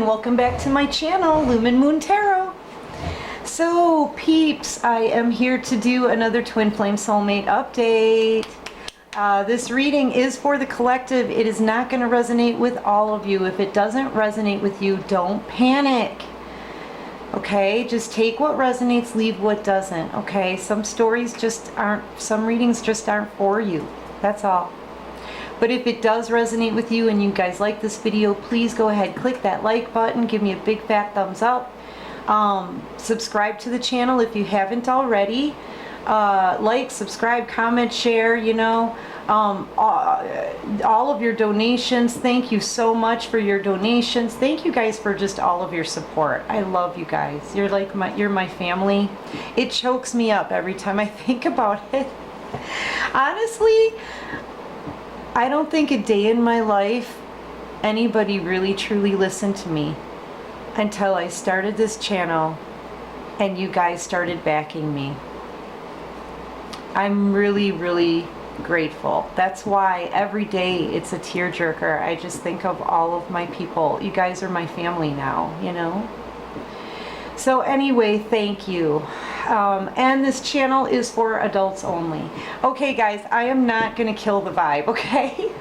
welcome back to my channel, Lumen Moon Tarot. So peeps, I am here to do another Twin Flame Soulmate update. This reading is for the collective. It is not going to resonate with all of you. If it doesn't resonate with you, don't panic. Okay, just take what resonates, leave what doesn't. Okay, some stories just aren't, some readings just aren't for you. That's all. But if it does resonate with you and you guys like this video, please go ahead, click that like button, give me a big fat thumbs up. Subscribe to the channel if you haven't already. Like, subscribe, comment, share, you know. All of your donations, thank you so much for your donations. Thank you guys for just all of your support. I love you guys. You're like you're my family. It chokes me up every time I think about it. Honestly, I don't think a day in my life anybody really truly listened to me until I started this channel and you guys started backing me. I'm really, really grateful. That's why every day it's a tearjerker. I just think of all of my people. You guys are my family now, you know? So anyway, thank you. And this channel is for adults only. Okay guys, I am not gonna kill the vibe, okay?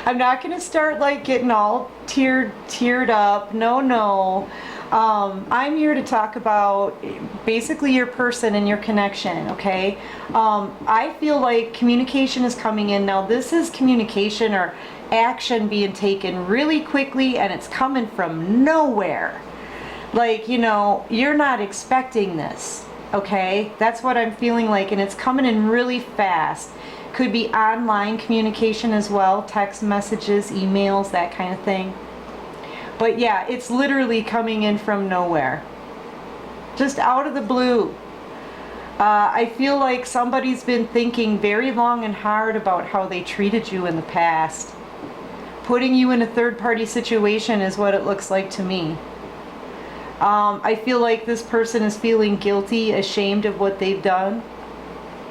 I'm not gonna start like getting all teared up. No. I'm here to talk about basically your person and your connection, okay? I feel like communication is coming in. Now this is communication or action being taken really quickly, and it's coming from nowhere. Like, you know, you're not expecting this, okay? That's what I'm feeling like, and it's coming in really fast. Could be online communication as well, text messages, emails, that kind of thing. But yeah, it's literally coming in from nowhere. Just out of the blue. I feel like somebody's been thinking very long and hard about how they treated you in the past. Putting you in a third-party situation is what it looks like to me. I feel like this person is feeling guilty, ashamed of what they've done.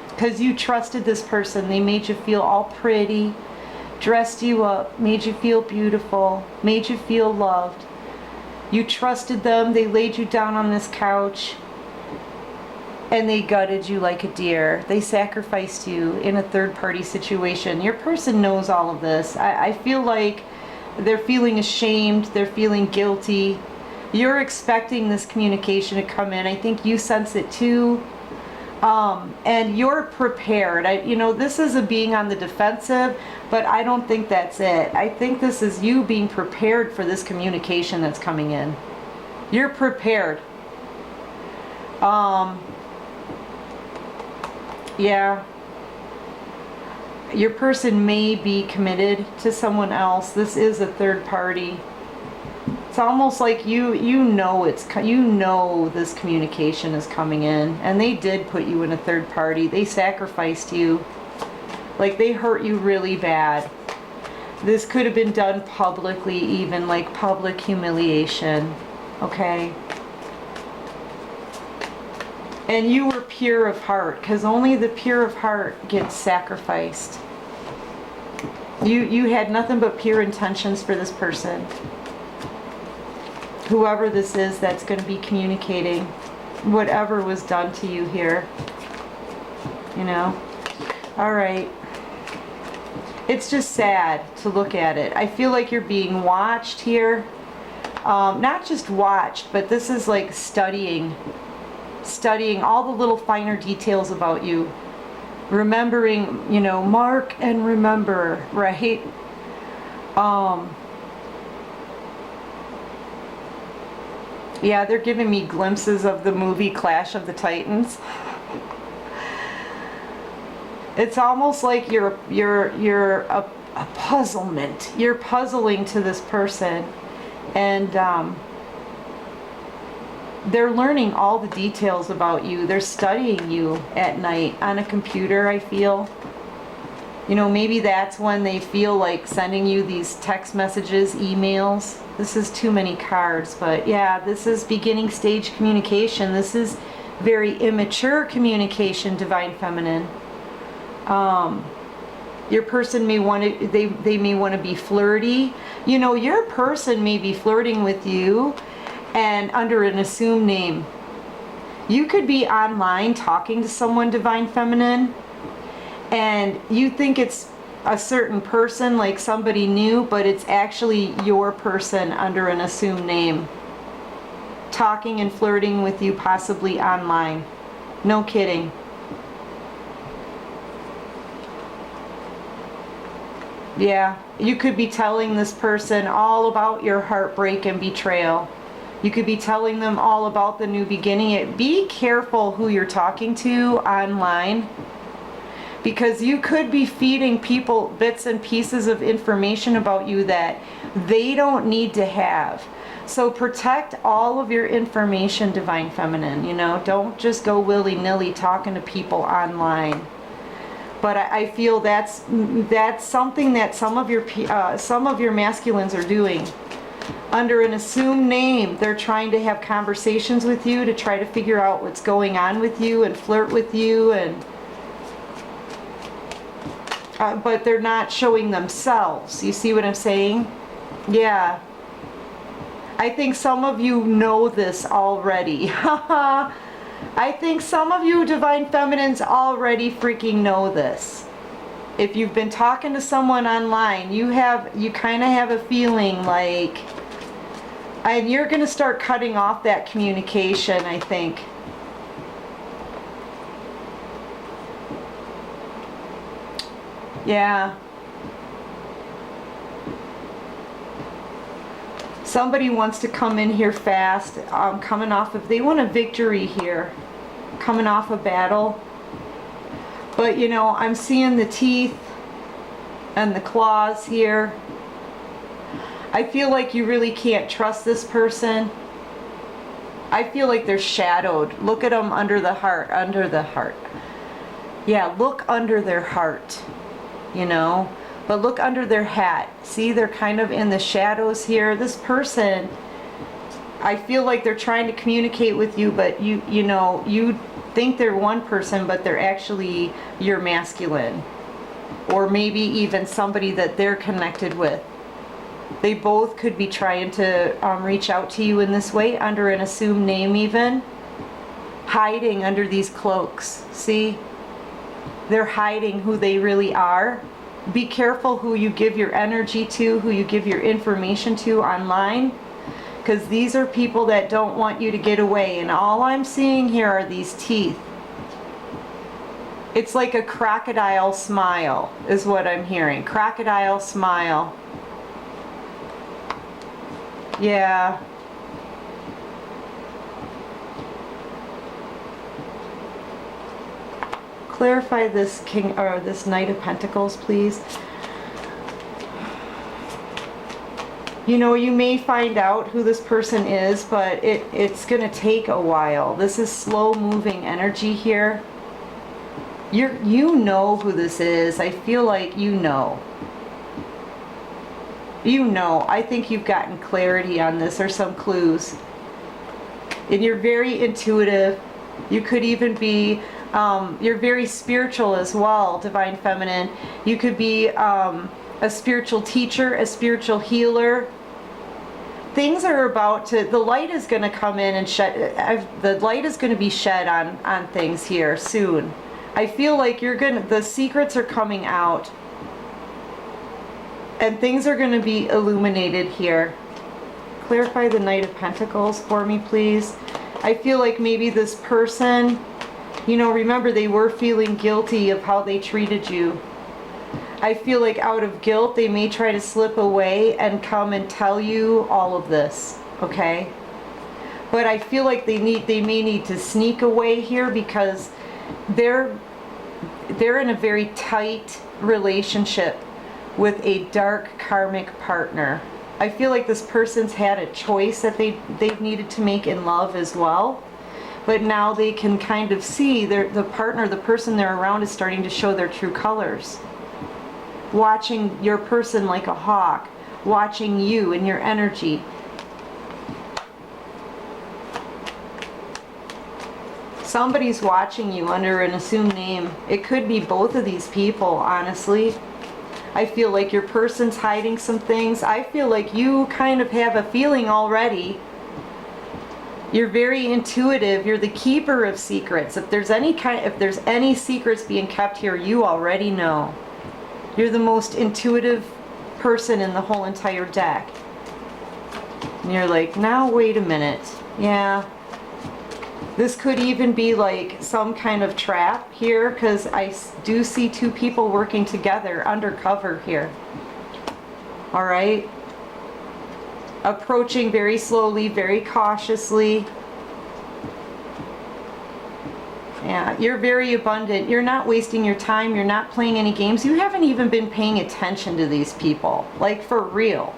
Because you trusted this person. They made you feel all pretty, dressed you up, made you feel beautiful, made you feel loved. You trusted them. They laid you down on this couch and they gutted you like a deer. They sacrificed you in a third-party situation. Your person knows all of this. I feel like they're feeling ashamed. They're feeling guilty. You're expecting this communication to come in. I think you sense it too. And you're prepared. You know, this is a being on the defensive, but I don't think that's it. I think this is you being prepared for this communication that's coming in. You're prepared. Yeah. Your person may be committed to someone else. This is a third party. It's almost like you know this communication is coming in, and they did put you in a third party. They sacrificed you. Like, they hurt you really bad. This could have been done publicly, even like public humiliation. Okay? And you were pure of heart, because only the pure of heart gets sacrificed. You had nothing but pure intentions for this person. Whoever this is that's going to be communicating whatever was done to you here, you know. All right, it's just sad to look at it. I feel like you're being watched here, not just watched, but this is like studying all the little finer details about you, remembering, you know, mark and remember, right? Yeah, they're giving me glimpses of the movie Clash of the Titans. It's almost like you're a puzzlement. You're puzzling to this person, and they're learning all the details about you. They're studying you at night on a computer, I feel. You know, maybe that's when they feel like sending you these text messages, emails. This is too many cards, but yeah, this is beginning stage communication. This is very immature communication, Divine Feminine. Your person may want to, they may want to be flirty. You know, your person may be flirting with you and under an assumed name. You could be online talking to someone, Divine Feminine, and you think it's a certain person, like somebody new, but it's actually your person under an assumed name, talking and flirting with you, possibly online. No kidding. Yeah, you could be telling this person all about your heartbreak and betrayal. You could be telling them all about the new beginning. Be careful who you're talking to online, because you could be feeding people bits and pieces of information about you that they don't need to have. So protect all of your information, Divine Feminine. You know, don't just go willy-nilly talking to people online. But I feel that's something that some of your masculines are doing. Under an assumed name, they're trying to have conversations with you to try to figure out what's going on with you and flirt with you, and but they're not showing themselves. You see what I'm saying? Yeah. I think some of you know this already. I think some of you Divine Feminines already freaking know this. If you've been talking to someone online, you kind of have a feeling like, and you're going to start cutting off that communication, I think. Yeah. Somebody wants to come in here fast, coming off of, they want a victory here, coming off a battle. But you know, I'm seeing the teeth and the claws here. I feel like you really can't trust this person. I feel like they're shadowed. Look at them under the heart, Yeah, look under their heart, you know. But look under their hat. See, they're kind of in the shadows here. This person, I feel like they're trying to communicate with you, but you know, you think they're one person, but they're actually your masculine. Or maybe even somebody that they're connected with. They both could be trying to reach out to you in this way, under an assumed name even. Hiding under these cloaks. See? They're hiding who they really are. Be careful who you give your energy to, who you give your information to online, because these are people that don't want you to get away. And all I'm seeing here are these teeth. It's like a crocodile smile is what I'm hearing. Crocodile smile. Yeah. Clarify this King or this Knight of Pentacles, please. You know, you may find out who this person is, but it's going to take a while. This is slow moving energy here. You know who this is. I feel like you know. You know. I think you've gotten clarity on this, or some clues. And you're very intuitive. You could even be you're very spiritual as well, Divine Feminine. You could be a spiritual teacher, a spiritual healer. Things are about to, the light is going to come in and shed, the light is going to be shed on things here soon. I feel like the secrets are coming out. And things are going to be illuminated here. Clarify the Knight of Pentacles for me, please. I feel like maybe this person, you know, remember they were feeling guilty of how they treated you. I feel like out of guilt, they may try to slip away and come and tell you all of this, okay? But I feel like they may need to sneak away here, because they're in a very tight relationship with a dark karmic partner. I feel like this person's had a choice that they've needed to make in love as well. But now they can kind of see the partner, the person they're around, is starting to show their true colors. Watching your person like a hawk, watching you and your energy. Somebody's watching you under an assumed name. It could be both of these people, honestly. I feel like your person's hiding some things. I feel like you kind of have a feeling already. You're very intuitive. You're the keeper of secrets. If there's any secrets being kept here, you already know. You're the most intuitive person in the whole entire deck. And you're like, now wait a minute. Yeah. This could even be like some kind of trap here, because I do see two people working together undercover here. All right. Approaching very slowly, very cautiously. Yeah, you're very abundant. You're not wasting your time. You're not playing any games. You haven't even been paying attention to these people. Like, for real.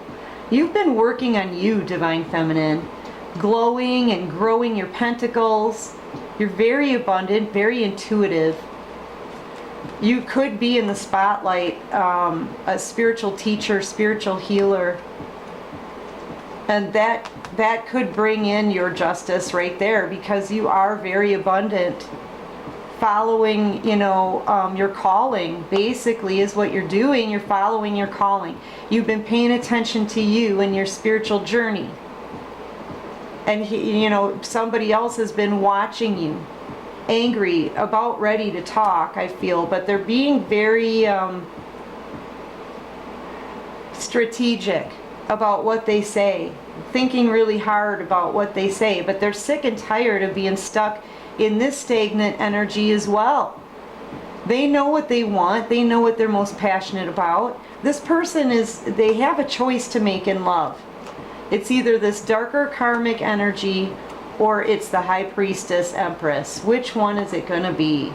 You've been working on you, Divine Feminine. Glowing and growing your pentacles. You're very abundant, very intuitive. You could be in the spotlight, a spiritual teacher, spiritual healer. And that could bring in your justice right there, because you are very abundant. Following, you know, your calling basically is what you're doing. You're following your calling. You've been paying attention to you and your spiritual journey. And you know, somebody else has been watching you, angry, about ready to talk, I feel, but they're being very strategic about what they say, thinking really hard about what they say, but they're sick and tired of being stuck in this stagnant energy as well. They know what they want. They know what they're most passionate about. This person they have a choice to make in love. It's either this darker karmic energy or it's the High Priestess Empress. Which one is it going to be?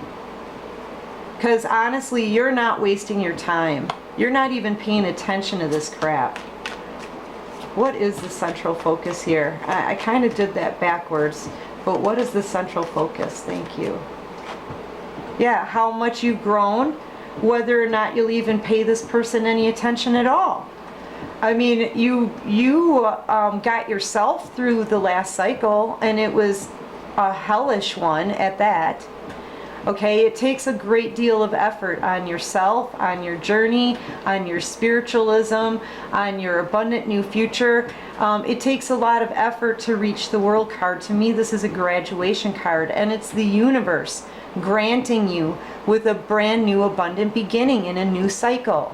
Because honestly, you're not wasting your time. You're not even paying attention to this crap. What is the central focus here? I kind of did that backwards, but what is the central focus? Thank you. Yeah, how much you've grown, whether or not you'll even pay this person any attention at all. I mean, you got yourself through the last cycle, and it was a hellish one at that. Okay, it takes a great deal of effort on yourself, on your journey, on your spiritualism, on your abundant new future. It takes a lot of effort to reach the World card. To me, this is a graduation card, and it's the universe granting you with a brand new abundant beginning in a new cycle.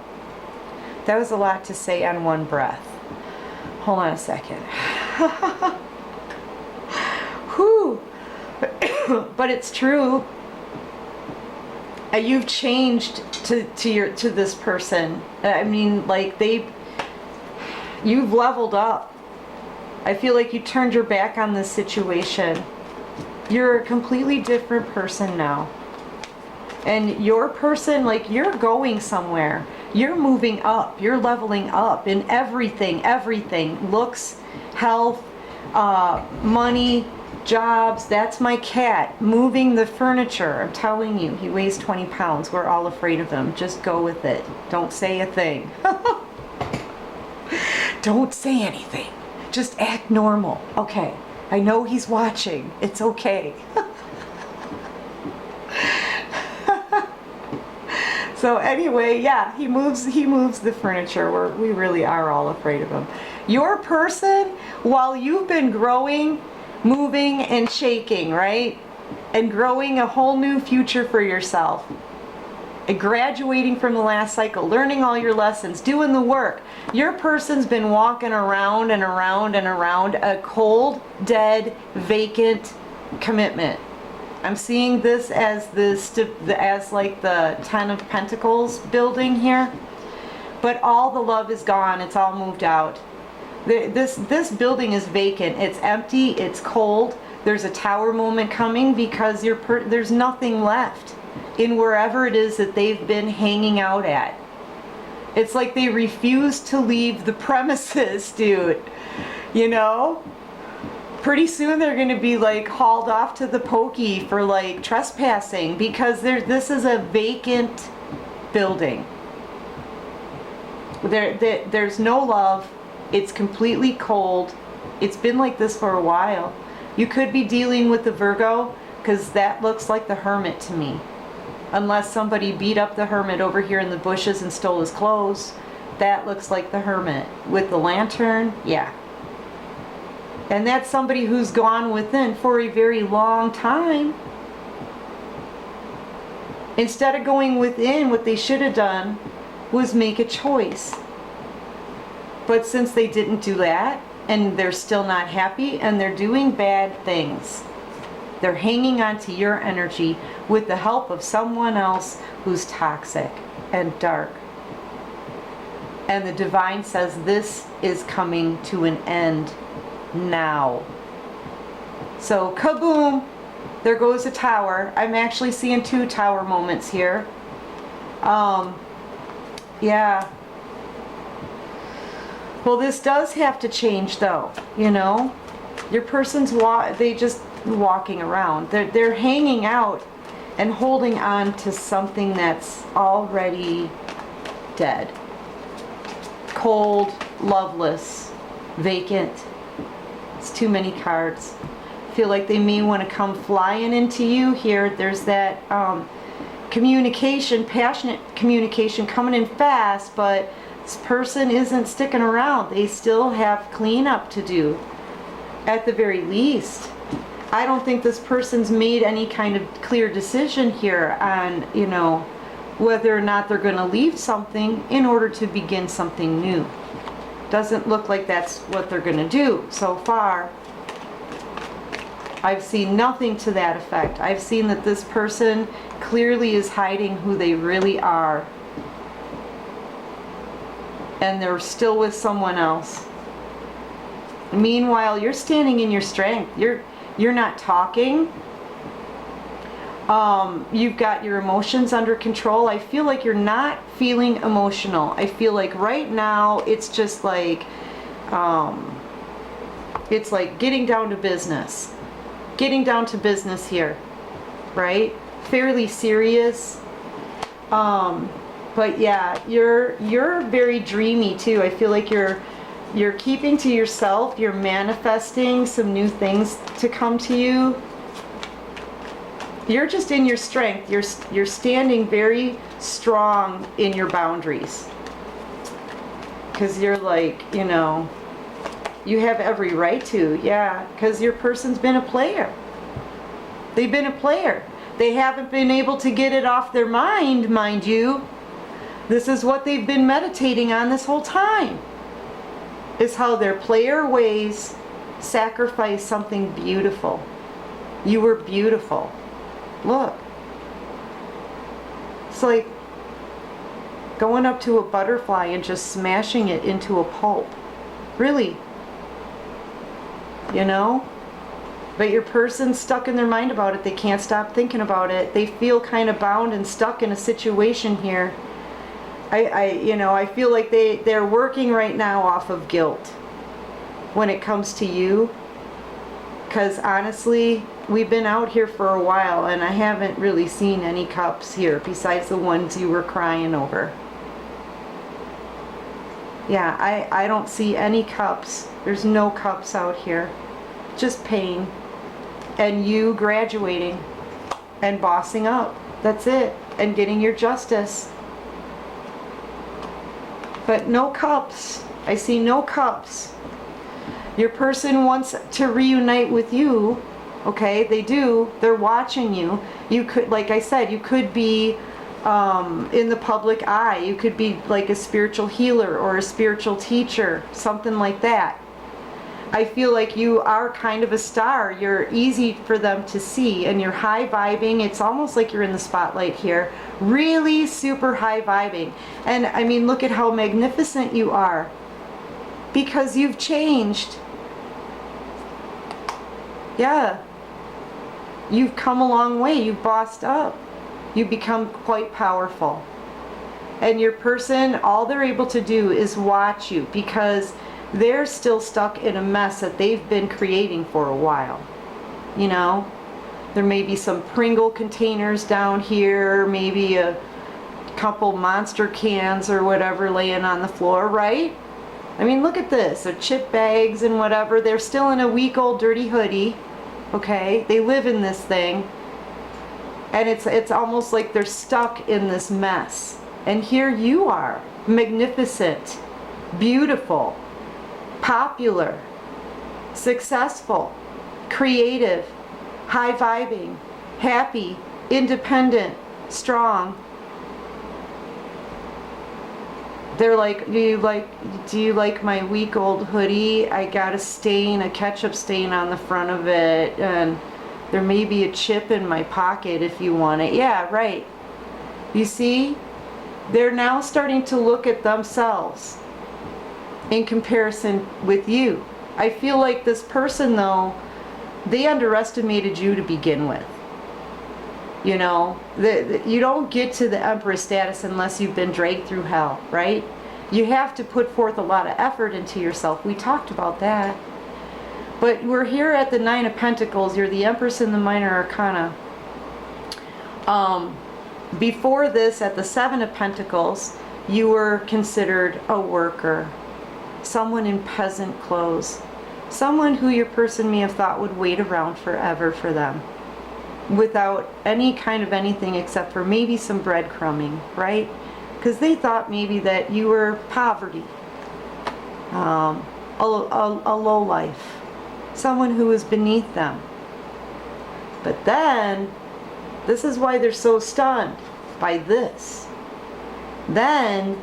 That was a lot to say on one breath. Hold on a second. Whew. But it's true. You've changed to this person. I mean, like, you've leveled up. I feel like you turned your back on this situation. You're a completely different person now. And your person, like, you're going somewhere. You're moving up. You're leveling up in everything. Looks, health, money, jobs. That's my cat. Moving the furniture. I'm telling you, he weighs 20 pounds. We're all afraid of him. Just go with it. Don't say a thing. Don't say anything. Just act normal. Okay. I know he's watching. It's okay. So anyway, yeah, he moves the furniture. We really are all afraid of him. Your person, while you've been growing, moving, and shaking, right? And growing a whole new future for yourself. And graduating from the last cycle, learning all your lessons, doing the work. Your person's been walking around and around and around a cold, dead, vacant commitment. I'm seeing this as like the Ten of Pentacles building here, but all the love is gone. It's all moved out. This building is vacant. It's empty. It's cold. There's a tower moment coming because there's nothing left in wherever it is that they've been hanging out at. It's like they refuse to leave the premises, dude. You know? Pretty soon they're going to be like hauled off to the pokey for like trespassing, because this is a vacant building. There's no love. It's completely cold. It's been like this for a while. You could be dealing with the Virgo, because that looks like the Hermit to me. Unless somebody beat up the hermit over here in the bushes and stole his clothes. That looks like the hermit. With the lantern, yeah. And that's somebody who's gone within for a very long time. Instead of going within, what they should have done was make a choice. But since they didn't do that, and they're still not happy, and they're doing bad things, they're hanging on to your energy with the help of someone else who's toxic and dark. And the divine says this is coming to an end now. So kaboom, there goes a tower. I'm actually seeing 2 tower moments here. Yeah. Well, this does have to change though, you know. Your person's they just walking around. They're hanging out and holding on to something that's already dead. Cold, loveless, vacant. It's too many cards. Feel like they may want to come flying into you here. There's that communication, passionate communication coming in fast, but this person isn't sticking around. They still have cleanup to do at the very least. I don't think this person's made any kind of clear decision here on, you know, whether or not they're going to leave something in order to begin something new. Doesn't look like that's what they're going to do so far. I've seen nothing to that effect. I've seen that this person clearly is hiding who they really are. And they're still with someone else. Meanwhile, you're standing in your strength. You're not talking. You've got your emotions under control. I feel like you're not feeling emotional. I feel like right now it's just like it's like getting down to business. Getting down to business here, right? Fairly serious. But yeah, you're very dreamy too. I feel like you're keeping to yourself. You're manifesting some new things to come to you. You're just in your strength. You're standing very strong in your boundaries. Because you're like, you know, you have every right to, yeah. Because your person's been a player. They've been a player. They haven't been able to get it off their mind you. This is what they've been meditating on this whole time. Is how their player ways sacrifice something beautiful. You were beautiful. Look. It's like going up to a butterfly and just smashing it into a pulp. Really. You know? But your person's stuck in their mind about it. They can't stop thinking about it. They feel kind of bound and stuck in a situation here. I feel like they're working right now off of guilt when it comes to you. Because honestly, we've been out here for a while and I haven't really seen any cups here besides the ones you were crying over. Yeah, I don't see any cups. There's no cups out here. Just pain. And you graduating and bossing up. That's it. And getting your justice. But no cups. I see no cups. Your person wants to reunite with you. Okay, they do. They're watching you. You could, like I said, you could be in the public eye. You could be like a spiritual healer or a spiritual teacher, something like that. I feel like you are kind of a star. You're easy for them to see and you're high vibing. It's almost like you're in the spotlight here. Really super high vibing. And I mean, look at how magnificent you are. Because you've changed. Yeah. You've come a long way. You've bossed up. You've become quite powerful. And your person, all they're able to do is watch you because they're still stuck in a mess that they've been creating for a while. You know? There may be some Pringle containers down here, maybe a couple Monster cans or whatever laying on the floor, right? I mean, look at this. They're chip bags and whatever. They're still in a week old dirty hoodie. Okay? They live in this thing. And it's almost like they're stuck in this mess. And here you are, magnificent, beautiful, popular, successful, creative, high vibing, happy, independent, strong. They're like, do you like my week old hoodie? I got a ketchup stain on the front of it, and there may be a chip in my pocket if you want it. Yeah, right. You see? They're now starting to look at themselves in comparison with you. I feel like this person, though, they underestimated you to begin with. You know, you don't get to the Empress status unless you've been dragged through hell, right? You have to put forth a lot of effort into yourself. We talked about that. But we're here at the Nine of Pentacles. You're the Empress in the Minor Arcana. Before this, at the Seven of Pentacles, you were considered a worker. Someone in peasant clothes. Someone who your person may have thought would wait around forever for them, without any kind of anything except for maybe some breadcrumbing, right? Because they thought maybe that you were poverty, a low life, someone who was beneath them. But then, this is why they're so stunned by this. Then,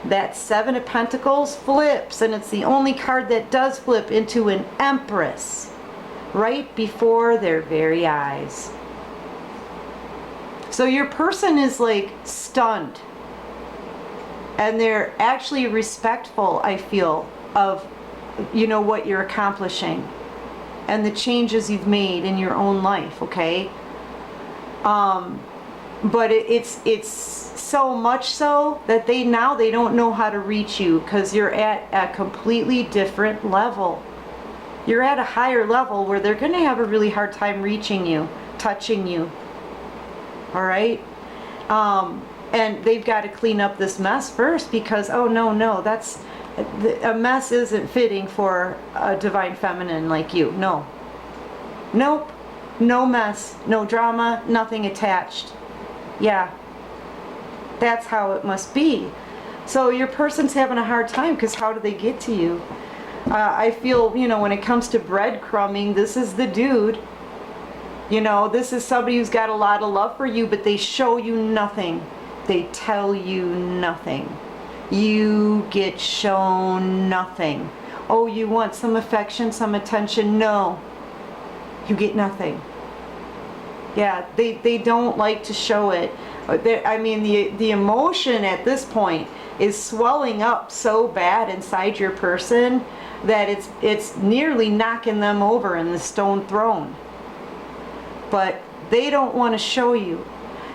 that Seven of Pentacles flips, and it's the only card that does flip into an Empress, right before their very eyes. So your person is like stunned, and they're actually respectful, I feel, of, you know, what you're accomplishing and the changes you've made in your own life, okay? But it's so much so that they don't know how to reach you, because you're at a completely different level. You're at a higher level where they're going to have a really hard time reaching you, touching you. All right? And they've got to clean up this mess first, because, oh, no, a mess isn't fitting for a divine feminine like you. No. Nope. No mess. No drama. Nothing attached. Yeah. That's how it must be. So your person's having a hard time, because how do they get to you? I feel, you know, when it comes to breadcrumbing, this is the dude. You know, this is somebody who's got a lot of love for you, but they show you nothing. They tell you nothing. You get shown nothing. Oh, you want some affection, some attention? No. You get nothing. Yeah, they don't like to show it. I mean, the emotion at this point is swelling up so bad inside your person that it's nearly knocking them over in the stone throne. But they don't want to show you.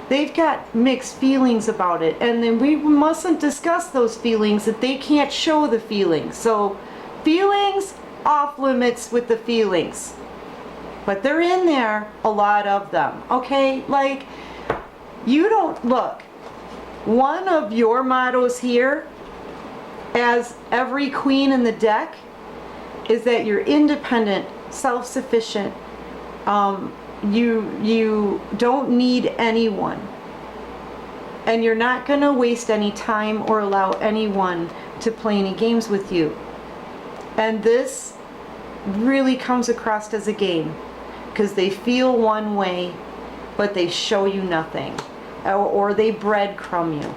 They've got mixed feelings about it, and then we mustn't discuss those feelings if they can't show the feelings. So feelings, off limits with the feelings. But they're in there, a lot of them, okay? Like, you don't, look, one of your mottos here, as every queen in the deck, is that you're independent, self-sufficient. You don't need anyone. And you're not going to waste any time or allow anyone to play any games with you. And this really comes across as a game, because they feel one way, but they show you nothing. Or they breadcrumb you.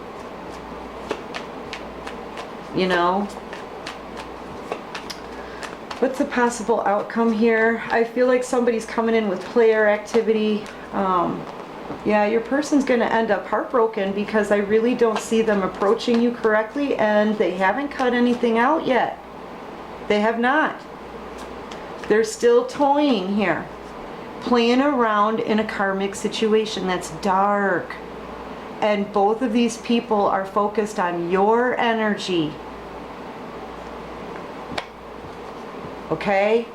You know? What's the possible outcome here? I feel like somebody's coming in with player activity. Yeah, your person's going to end up heartbroken, because I really don't see them approaching you correctly, and they haven't cut anything out yet. They have not. They're still toying here. Playing around in a karmic situation that's dark. And both of these people are focused on your energy. Okay?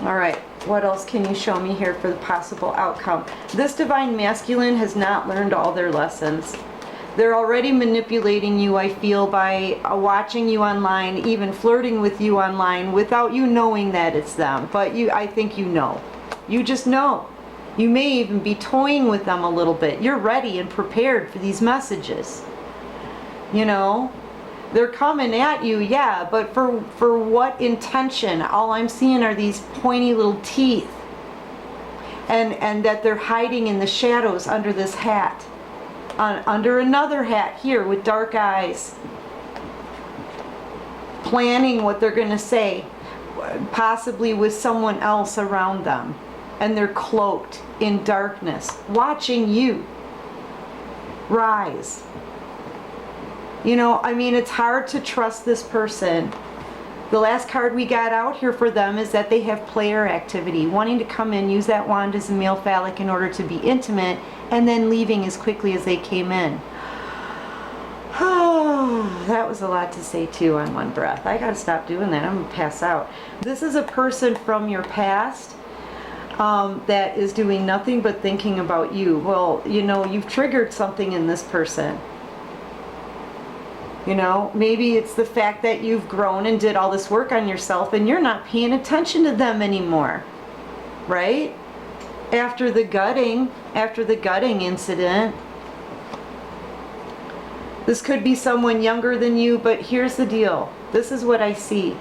Alright, what else can you show me here for the possible outcome? This divine masculine has not learned all their lessons. They're already manipulating you, I feel, by watching you online, even flirting with you online, without you knowing that it's them. But I think you know. You just know. You may even be toying with them a little bit. You're ready and prepared for these messages. You know, they're coming at you, yeah, but for what intention? All I'm seeing are these pointy little teeth. And that they're hiding in the shadows under this hat. Under another hat here with dark eyes. Planning what they're going to say. Possibly with someone else around them. And they're cloaked in darkness. Watching you rise. You know, I mean, it's hard to trust this person. The last card we got out here for them is that they have player activity, wanting to come in, use that wand as a male phallic in order to be intimate, and then leaving as quickly as they came in. Oh, that was a lot to say too on one breath. I gotta stop doing that. I'm gonna pass out. This is a person from your past that is doing nothing but thinking about you. Well, you know, you've triggered something in this person. You know, maybe it's the fact that you've grown and did all this work on yourself and you're not paying attention to them anymore, right? After the gutting incident. This could be someone younger than you, but here's the deal. This is what I see.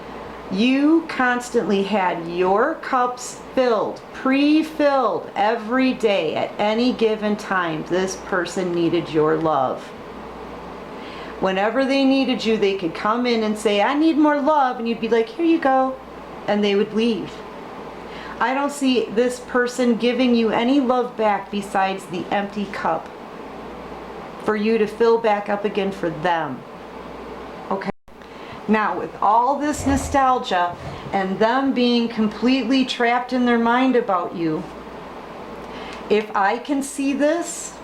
You constantly had your cups filled, pre-filled every day at any given time. This person needed your love. Whenever they needed you, they could come in and say, I need more love. And you'd be like, here you go. And they would leave. I don't see this person giving you any love back besides the empty cup for you to fill back up again for them. Okay. Now, with all this nostalgia and them being completely trapped in their mind about you, if I can see this,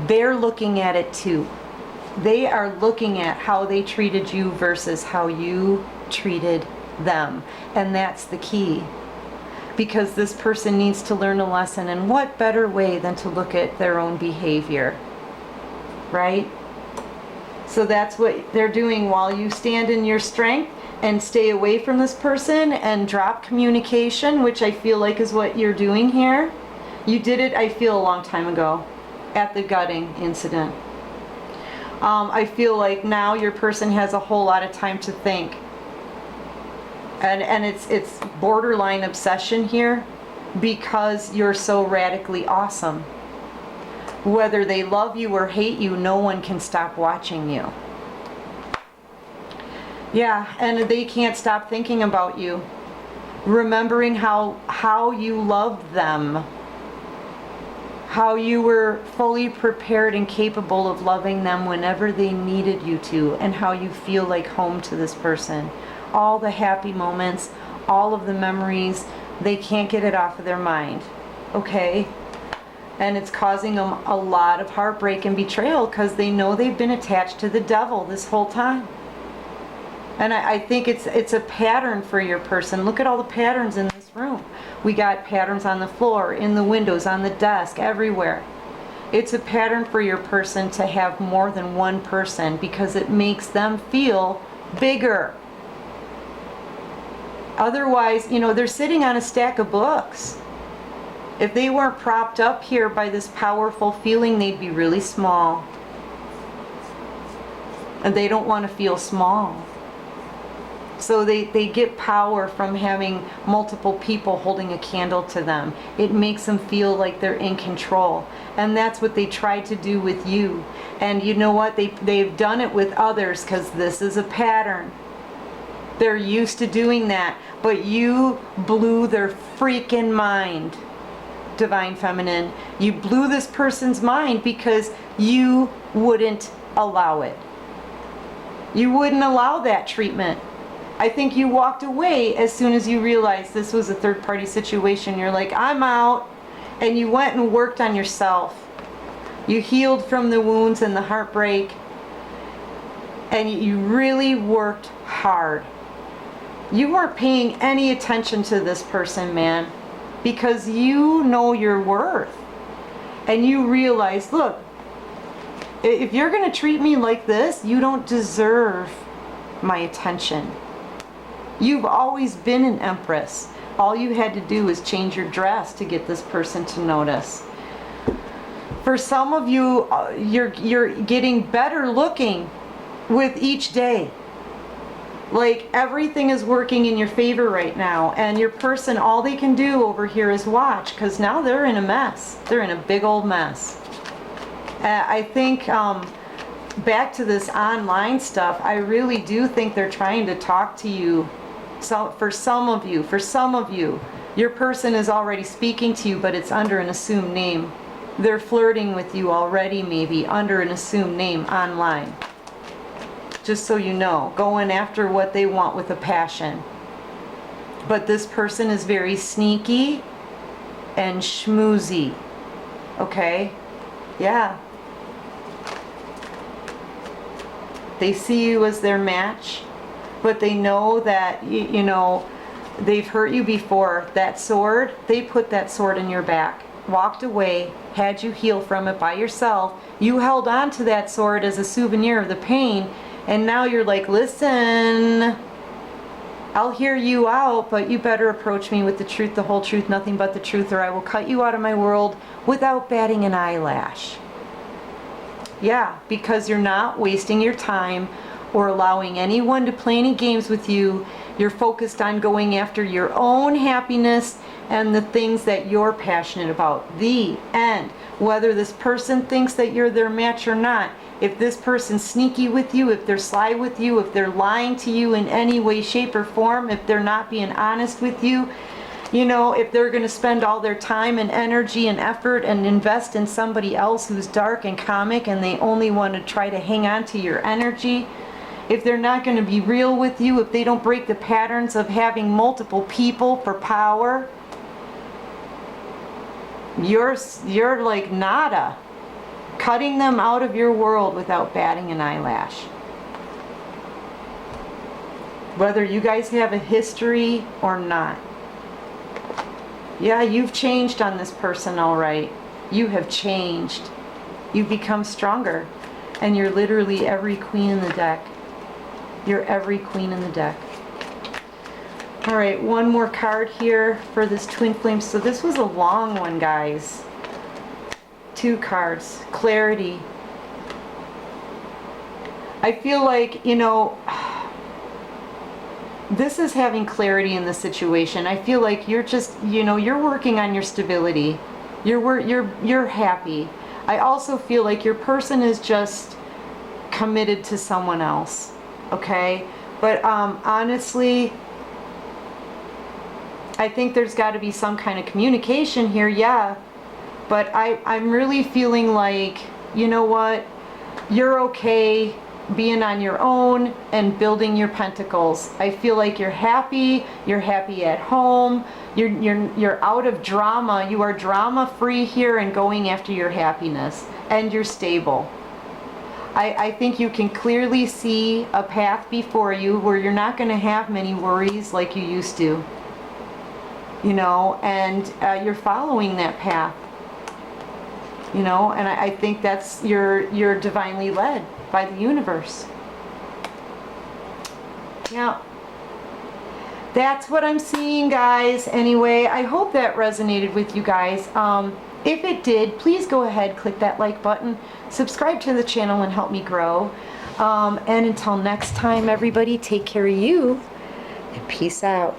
they're looking at it too. They are looking at how they treated you versus how you treated them. And that's the key. Because this person needs to learn a lesson. And what better way than to look at their own behavior? Right? So that's what they're doing while you stand in your strength and stay away from this person and drop communication, which I feel like is what you're doing here. You did it, I feel, a long time ago at the gutting incident. I feel like now your person has a whole lot of time to think. And it's borderline obsession here because you're so radically awesome. Whether they love you or hate you, no one can stop watching you. Yeah, and they can't stop thinking about you. Remembering how you loved them. How you were fully prepared and capable of loving them whenever they needed you to, and how you feel like home to this person. All the happy moments, all of the memories, they can't get it off of their mind, okay? And it's causing them a lot of heartbreak and betrayal because they know they've been attached to the devil this whole time. And I think it's a pattern for your person. Look at all the patterns in this room. We got patterns on the floor, in the windows, on the desk, everywhere. It's a pattern for your person to have more than one person because it makes them feel bigger. Otherwise, you know, they're sitting on a stack of books. If they weren't propped up here by this powerful feeling, they'd be really small. And they don't want to feel small. So they get power from having multiple people holding a candle to them. It makes them feel like they're in control. And that's what they tried to do with you. And you know what? They've done it with others because this is a pattern. They're used to doing that. But you blew their freaking mind, Divine Feminine. You blew this person's mind because you wouldn't allow it. You wouldn't allow that treatment. I think you walked away as soon as you realized this was a third-party situation. You're like, I'm out. And you went and worked on yourself. You healed from the wounds and the heartbreak. And you really worked hard. You weren't paying any attention to this person, man. Because you know your worth. And you realize, look, if you're going to treat me like this, you don't deserve my attention. You've always been an empress. all you had to do was change your dress to get this person to notice. For some of you, you're getting better looking with each day. Like everything is working in your favor right now, and your person, all they can do over here is watch, because now they're in a mess. They're in a big old mess. I think back to this online stuff, I really do think they're trying to talk to you. So for some of you, your person is already speaking to you, but it's under an assumed name. They're flirting with you already, maybe under an assumed name online. Just so you know, going after what they want with a passion. But this person is very sneaky and schmoozy. Okay? Yeah. They see you as their match, but they know that, you know, they've hurt you before. That sword, they put that sword in your back, walked away, had you heal from it by yourself. You held on to that sword as a souvenir of the pain, and now you're like, listen, I'll hear you out, but you better approach me with the truth, the whole truth, nothing but the truth, or I will cut you out of my world without batting an eyelash. Yeah, because you're not wasting your time or allowing anyone to play any games with you. You're focused on going after your own happiness and the things that you're passionate about. The end. Whether this person thinks that you're their match or not, if this person's sneaky with you, if they're sly with you, if they're lying to you in any way, shape, or form, if they're not being honest with you, you know, if they're going to spend all their time and energy and effort and invest in somebody else who's dark and comic, and they only want to try to hang on to your energy, if they're not going to be real with you, if they don't break the patterns of having multiple people for power, you're like nada. Cutting them out of your world without batting an eyelash. Whether you guys have a history or not. Yeah, you've changed on this person, all right. You have changed. You've become stronger. And you're literally every queen in the deck. You're every queen in the deck. All right, one more card here for this twin flame. So this was a long one, guys. 2 cards. Clarity. I feel like, you know, this is having clarity in the situation. I feel like you're just, you know, you're working on your stability. You're happy. I also feel like your person is just committed to someone else. Okay? But honestly, I think there's got to be some kind of communication here, yeah. But I'm really feeling like, you know what, you're okay being on your own and building your pentacles. I feel like you're happy at home, you're out of drama, you are drama free here and going after your happiness, and you're stable. I think you can clearly see a path before you where you're not going to have many worries like you used to. You know, and you're following that path. You know, and I think that's, you're divinely led by the universe. Yeah. That's what I'm seeing, guys. Anyway, I hope that resonated with you guys. If it did, please go ahead, click that like button, subscribe to the channel and help me grow. And until next time, everybody, take care of you and peace out.